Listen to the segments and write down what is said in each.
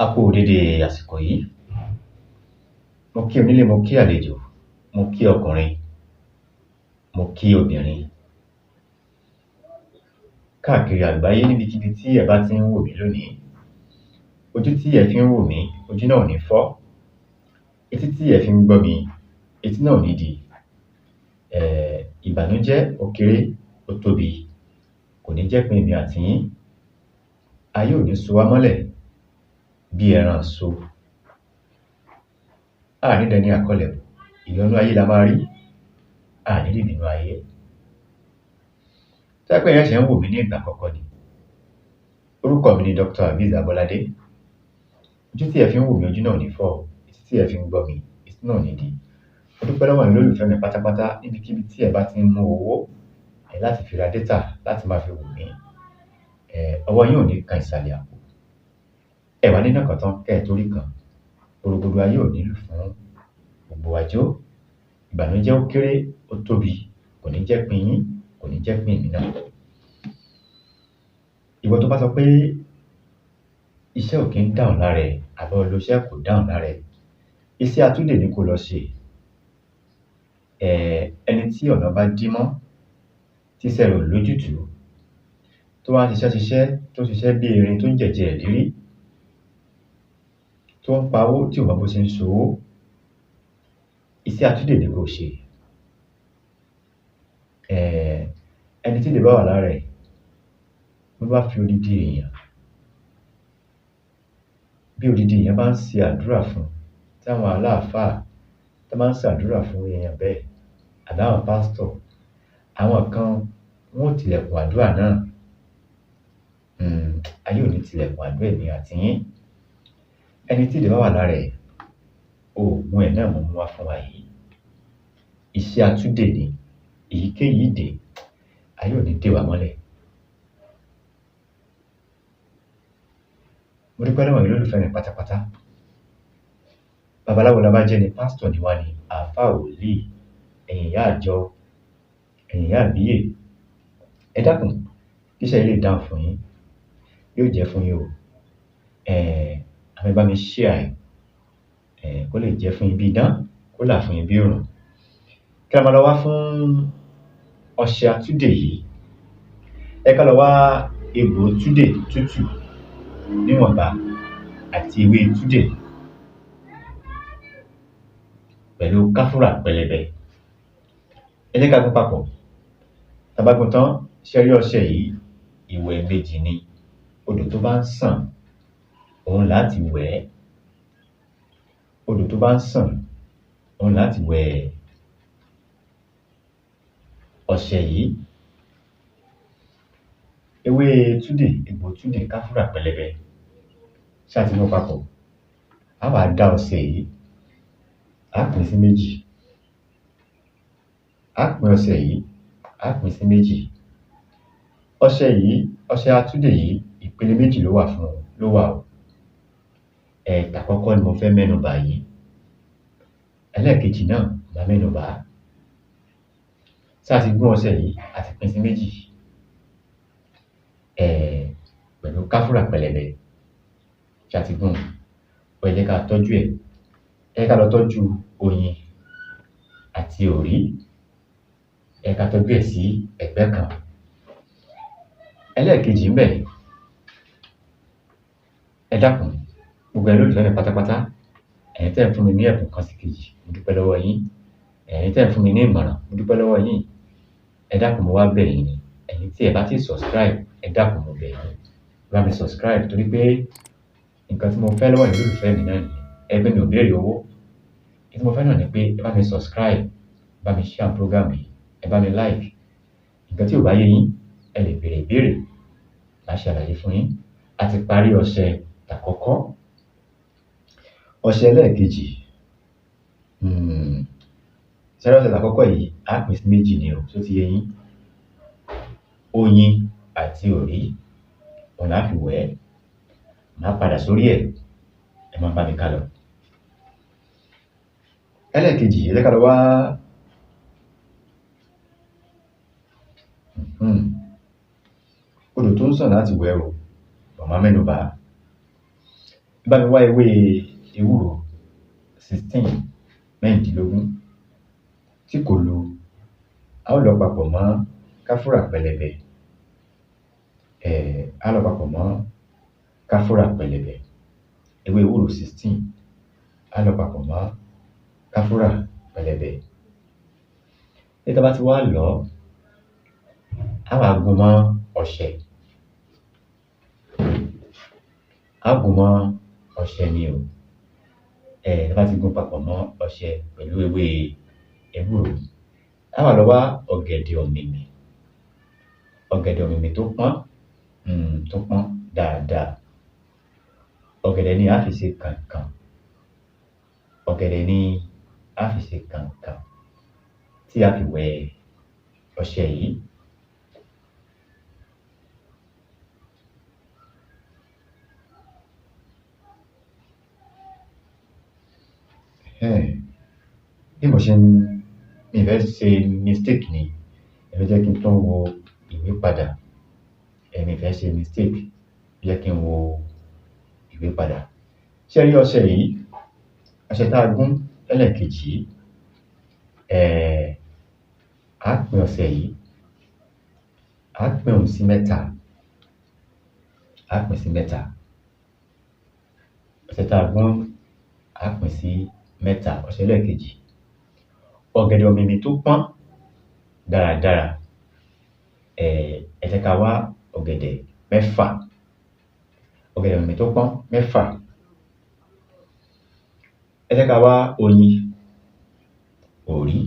A kú dédé àsìkò yìí. Mo kí onílé, mo kí àlejò, mo kí ọkùnrin, mo kí obìnrin. Káàkiri àgbáyé níbikíbi tí ẹ bá ti ń wò mí lónìí. Ojú tí ẹ fi ń wò mí, ojú náà ò ní fọ́. Etí tí ẹ fi ń gbọ́ mi, etí náà ò ní di. Ìbànújẹ́ ó kéré, ó tóbi, kò ní jẹ́ pín èmi àti yín. Ayé ò ní so wá mọ́lẹ̀ bí ẹran so. A ní dẹni àkọlẹ̀, ìyọnú ayé la máa rí. A ní rí ìbínú ayé. Tó jẹ́ pé ẹ̀yin ṣẹ̀ ń wò mí ní ìgbà àkọ́kọ́ ni. Orúkọ mi ni Dr. Aviz Abolade. Ojú tí ẹ fi ń wò mí, ojú náà ò ní fọ́. Etí tí ẹ fi ń gbọ́ mi, etí náà ò ní di. Mo dúpẹ́ lọ́wọ́ ẹ̀yin olólùfẹ́ mi pátápátá níbikíbi tí ẹ bá ti ń mú owó láti fi ra data láti máa fi wò mí. Ọwọ́ yín ò ní kan ìsàlẹ̀ àpò. Ẹ wà nínú ọ̀kan tán kẹ́ ẹ torí kan. Gbogbo ayé ò nílù fún gbogbo àjò. Ìbànújẹ́ ó kéré, ó tóbi, kò ní jẹ́ pín yín, kò ní jẹ́ pín èmi náà. Ìwọ tó bá sọ pé iṣẹ́ ò kí ń dáhùn lára ẹ̀, àbọ̀ olóṣẹ́ kò dáhùn lára ẹ̀, iṣẹ́ àtúndè ni kó lọ ṣe. Ẹni tí ọ̀nà bá dí mọ́, tí iṣẹ́ rẹ̀ ò lójútùú, tó wá ń ṣiṣẹ́ bí erin tó ń jẹ̀jẹ̀ ìlérí, tó ń pa owó tí ò mọ bó ṣe ń ṣòwò, iṣẹ́ àtúndè ni kó ṣe. Ẹni tí lè bá wà lára ẹ̀, ló bá fi odidi èèyàn, bí odidi èèyàn bá ń ṣe àdúrà fún, tí àwọn aláàfáà tó máa ń ṣe àdúrà fún èèyàn bẹ́ẹ̀, àbáwọn pásítọ̀, àwọn kan wọ́n ò tilẹ̀kùn àdúrà náà. Ayé ò ní tilẹ̀kùn àdúrà èmi àti yín. Ẹni tí lè bá wà lára ẹ̀, oògùn ẹ̀ náà mo mú wá fún wa yìí. Iṣẹ́ àtúndè ni, èyíkéyìí ìdè, ayé ò ní dè wá mọ́lẹ̀. Mo dúpẹ́ lọ́wọ́ ẹ̀yin olólùfẹ́ mi pátápátá. Babaláwo la bá jẹ́ ni, pásítọ̀ ni wá ni, àáfáà wòlíì, ẹ̀yin ìyá àjọ, ẹ̀yin ìyá àbíyè. Ẹ dákun, kí iṣẹ́ yìí lè dáhùn fún yín, yóò jẹ́ fún yín o. Àmọ́ ẹ bá mi share ẹ̀, kó lè jẹ́ fún yín bí idán, kó là fún yín bí òrùn. Kí a máa lọ wá fún ọṣẹ àtúndè yìí. Ẹ ká lọ wá egbò túndè tútù níwọ̀nba àti ewé túndè pẹ̀lú káfúrà pẹlẹbẹ. Ẹ jẹ́ ká gún papọ̀. Tá bá gún tán, ṣé rí ọṣẹ yìí, ìwẹ̀ méjì ni. Odò tó bá ń sàn, òun láti wẹ̀. Odò tó bá ń sàn, òun láti wẹ̀ ọṣẹ yìí. Ewé túndè, egbò túndè, káfúrà pẹlẹbẹ. Ṣá ti gún papọ̀. A wá dá ọṣẹ yìí, a pín sí méjì. A pín ọṣẹ yìí, a pín sí méjì. Ọṣẹ yìí, ọṣẹ àtúndè yìí, ìpele méjì ló wà o. Tàkọ́kọ́ ni mo fẹ́ mẹ́nu bà yìí. Ẹlẹ́ẹ̀kejì náà màá mẹ́nu bà. Ṣá ti gún ọṣẹ yìí, a ti pín sí méjì. Pẹ̀lú káfúrà pẹlẹbẹ. Ṣá ti gún. Ó yẹ ká tọ́jú ẹ̀. Ẹ ká lọ tọ́jú oyin àti òrí. Ẹ ká tọ́jú ẹ̀ sí ẹ̀gbẹ́ kan. Ẹlẹ́ẹ̀kejì ń bẹ. Ẹ dákun, gbogbo ẹ̀yin olólùfẹ́ mi pátápátá, ẹ̀yin tẹ́ ń fún mi ní ẹ̀bùn kan sí kejì, mo dúpẹ́ lọ́wọ́ yín. Ẹ̀yin tẹ́ ń fún mi ní ìmọ̀ràn, mo dúpẹ́ lọ́wọ́ yín. Ẹ dákun, mo wá bẹ̀ yín ni. Ẹ̀yin tí ẹ bá ti subscribe, ẹ dákun, mo bẹ̀ yín. Bá mi subscribe torí pé nǹkan tí mo fẹ́ lọ́wọ́ ẹ̀yin olólùfẹ́ mi náà nìyẹn. Ẹgbẹ́ mi ò béèrè owó. Èyí tí mo fẹ́ náà ni pé ẹ bá mi subscribe, bá mi share program yìí, ẹ bá mi like. Nǹkan tí ò bá yé yín, ẹ lè béèrè ìbéèrè, màá ṣàlàyé fún yín. A ti parí ọṣẹ tàkọ́kọ́. Ọṣẹ ẹlẹ́ẹ̀kejì. Ṣé rí ọṣẹ tàkọ́kọ́ yìí, a pín sí méjì ni o, ṣó ti yé yín. Oyin àti òrí, òun la fi wẹ̀. Màá padà sórí ẹ̀, ẹ máa bá mi ká lọ. Ẹlẹ́ẹ̀kejì, ẹ jẹ́ ká lọ wá odò tó ń sàn láti wẹ̀ o, màá mẹ́nu bà. bá mi wá ewé ewúro 16 mẹ́rìndínlógún tí kò lu, a ó lọ papọ̀ mọ́ káfúrà pẹlẹbẹ, a lọ papọ̀ mọ́ káfúrà pẹlẹbẹ, ewé ewúro 16 a lọ papọ̀ mọ́ káfúrà pẹlẹbẹ. Tí a bá ti wá lọ̀ ọ́, a wá gún mọ́ ọṣẹ, a gún mọ́ ọṣẹ ni o. Tí a bá ti gún papọ̀ mọ́ ọṣẹ pẹ̀lú ewé ewúro, a wá lọ wá ọ̀gẹ̀dẹ̀ ọ̀mìmì tó pọ́n dáadáa. Ọ̀gẹ̀dẹ̀ ni a fi ṣe kànkàn, ọ̀gẹ̀dẹ̀ ni a fi ṣe kànkàn tí a fi wẹ ọṣẹ yìí. Bí mo ṣe mi fẹ́ ṣe mistake ni, ẹ fẹ́ jẹ́ kí n tún wo ìwé padà, mi fẹ́ ṣe mistake, jẹ́ kí n wo ìwé padà. Ṣé rí ọṣẹ yìí, ọṣẹ tá a gún lẹ́lẹ̀kejì yìí, a pín ọṣẹ yìí, a pín òun sí mẹ́ta, a pín sí mẹ́ta. Ọṣẹ tá a gún a pín sí mẹ́ta, ọṣẹ lẹ́ẹ̀kejì. Ọ̀gẹ̀dẹ̀ ọ̀mìmì tó pọ́n dáradára, ẹ jẹ́ ká wá ọ̀gẹ̀dẹ̀ 6, ọ̀gẹ̀dẹ̀ ọ̀mìmì tó pọ́n 6. Ẹ jẹ́ ká wá oyin, òrí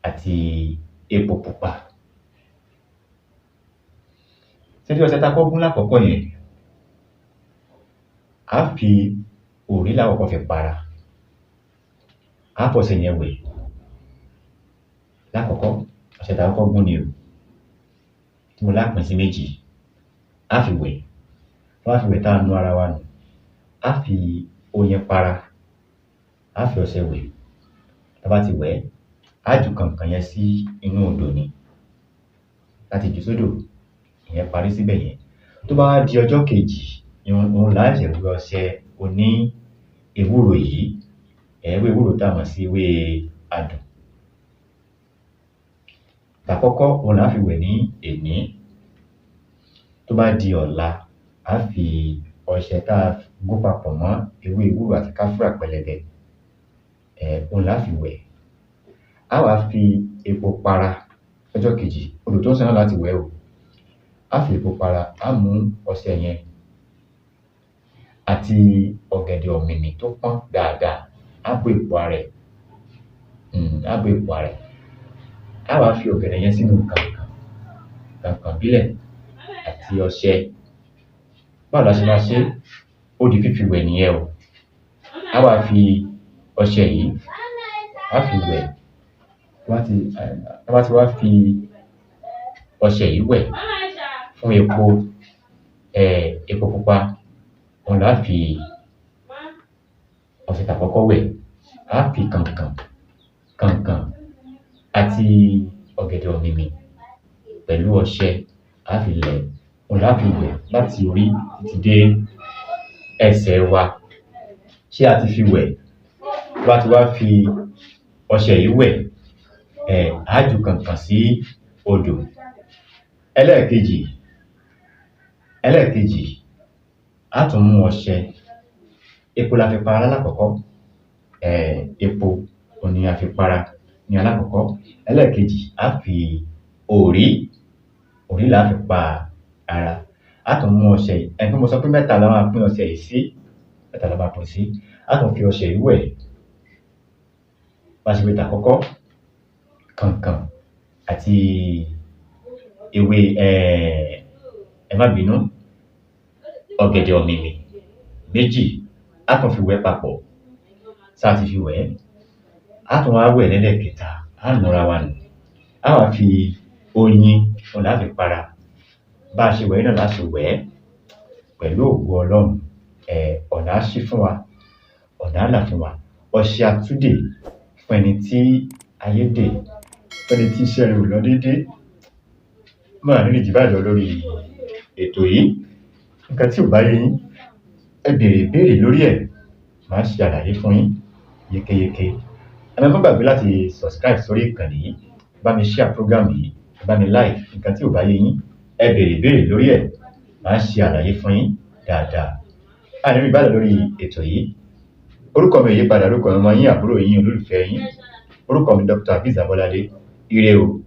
àti epo pupa. Ṣé rí ọṣẹ tá a kọ́kọ́ gún lákọ̀ọ́kọ́ yẹn, a fi òrí lákọ̀ọ́kọ́ fi para, a fọṣẹ yẹn wẹ̀ lákọ̀ọ́kọ́. Ọṣẹ tá a kọ́kọ́ gún ni o, tí mo lá pín sí méjì, a fi wẹ̀, tá bá fi wẹ̀ tá a nu ara wa nù, a fi oyin para, a fi ọṣẹ wẹ̀. Tá bá ti wẹ̀, a ju kànkàn yẹn sí inú odò ni, láti jù sódò, ìyẹn parí síbẹ̀ yẹn. Tó bá wá di ọjọ́ kejì, òun là á ṣẹ̀ṣẹ̀ wẹ ọṣẹ oní ewúro yìí, ewé ewúro tá a mọ̀ sí ewé adùn. Tàkọ́kọ́ òun là á fi wẹ̀ ní èní. Tó bá di ọ̀la, a fi ọṣẹ tá a gún papọ̀ mọ́ ewé ewúro àti káfúrà pẹlẹbẹ, òun là á fi wẹ̀. A wá fi epo para lọ́jọ́ kejì, odò tó ń sàn náà láti wẹ̀ o. A fi epo para, a mú ọṣẹ yẹn àti ọ̀gẹ̀dẹ̀ ọ̀mìmì tó pọ́n dáadáa, a bó èpo ara ẹ̀, a wá fi ọ̀gẹ̀dẹ̀ yẹn sínú kànkàn bílẹ̀ àti ọṣẹ. Báwo la ṣe máa ṣe? Ó di fífi wẹ̀ nìyẹn o. A wá fi ọṣẹ yìí, a fi wẹ̀. Tá bá ti wá fi ọṣẹ yìí wẹ̀ fún epo pupa, òun là á fi ọṣẹ tàkọ́kọ́ wẹ̀. A fi kànkàn àti ọ̀gẹ̀dẹ̀ ọ̀mìmì pẹ̀lú ọṣẹ, a fi lẹ̀, òun là á fi wẹ̀ láti orí títí dé ẹsẹ̀ wa. Ṣé a ti fi wẹ̀? Tá bá ti wá fi ọṣẹ yìí wẹ̀, a ju kànkàn sí odò. Ẹlẹ́ẹ̀kejì, a tún mú ọṣẹ, epo la fi para lálákọ̀ọ́kọ́, epo òun ni a fi para ní alákọ̀ọ́kọ́. Ẹlẹ́ẹ̀kejì, a fi òrí là á fi pa ara. A tún mú ọṣẹ yìí, pé mo sọ pé mẹ́ta la máa pín ọṣẹ yìí sí, mẹ́ta la máa pín sí. A tún fi ọṣẹ yìí wẹ̀. Bá ṣe wẹ̀ tàkọ́kọ́, kànkàn àti ewé ẹ má bínú, ọ̀gẹ̀dẹ̀ ọ̀mìmì méjì, a tún fi wẹ̀ papọ̀. Ṣá ti fi wẹ̀, a tún wá wẹ̀ lẹ́lẹ́kẹta, a nura wa nù. A wá fi oyin, òun là á fi para. Bá a ṣe wẹ̀ náà la ṣe wẹ̀ pẹ̀lú ògo Ọlọ́run. Ọ̀nà á ṣí fún wa, ọ̀nà á là fún wa. Ọṣẹ àtúndè fún ẹni tí ayé dè, fún ẹni tí iṣẹ́ rẹ̀ ò lọ déédé. Máa ní jù báyìí lọ lórí ètò yìí. Nǹkan tí ò bá yé yín, ẹ béèrè ìbéèrè lórí ẹ̀, màá ṣe àlàyé fún yín yékéyéké. Ẹ má gbàgbé láti subscribe sórí ìkànnì yìí, ẹ bá mi share program yìí, ẹ bá mi like. Nǹkan tí ò bá yé yín, ẹ béèrè ìbéèrè lórí ẹ̀, màá ṣe àlàyé fún yín dáadáa. A ní rí ìbálẹ̀ lórí ètò yìí. Orúkọ mi ò yípadà, orúkọ mi ọmọ yín, àbúrò yín, olólùfẹ́ yín. Orúkọ mi Dr. Hafiz Abolade. Ire o.